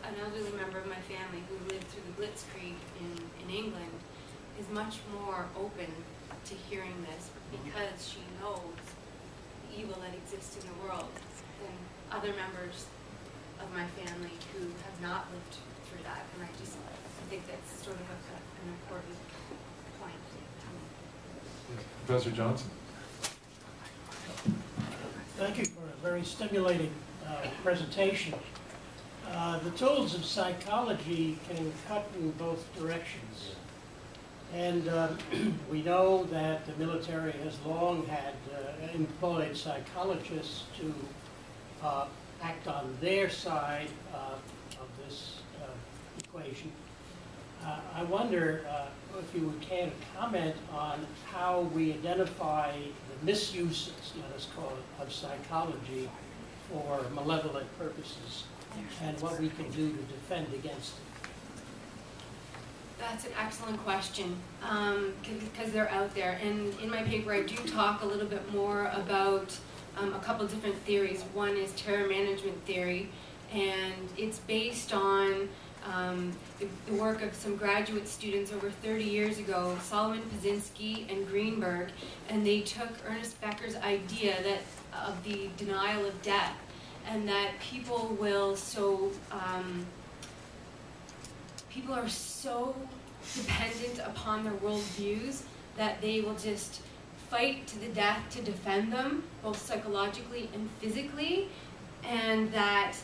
an elderly member of my family who lived through the Blitzkrieg in England is much more open to hearing this because she knows the evil that exists in the world than other members of my family who have not lived through that. And I think that's sort of an important point. Professor Johnson. Thank you for a very stimulating presentation. The tools of psychology can cut in both directions. And we know that the military has long had employed psychologists to act on their side of this equation. I wonder if you would care to comment on how we identify the misuses, let us call it, of psychology for malevolent purposes, and what we can do to defend against it. That's an excellent question, because they're out there. And in my paper, I do talk a little bit more about a couple different theories. One is terror management theory, and it's based on the work of some graduate students over 30 years ago, Solomon Pazinski and Greenberg, and they took Ernest Becker's idea that of the denial of death, and that people will people are so dependent upon their worldviews that they will just fight to the death to defend them, both psychologically and physically, and that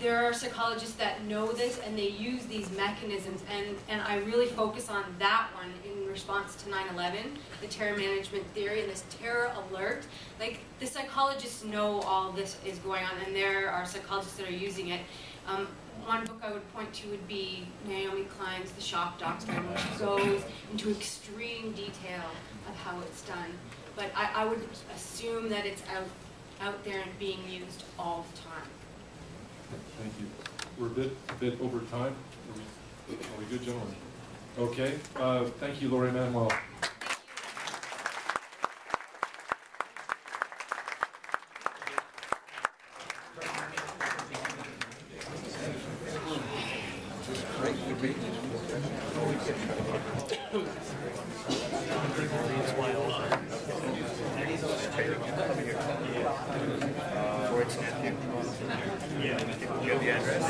there are psychologists that know this and they use these mechanisms, and I really focus on that one in response to 9/11, the terror management theory and this terror alert. Like, the psychologists know all this is going on, and there are psychologists that are using it. One book I would point to would be Naomi Klein's The Shock Doctrine, which goes into extreme detail of how it's done. But I would assume that it's out there and being used all the time. Thank you. We're a bit over time. Are we good, gentlemen? Okay. Thank you, Lori Manuel. Yeah, give the address.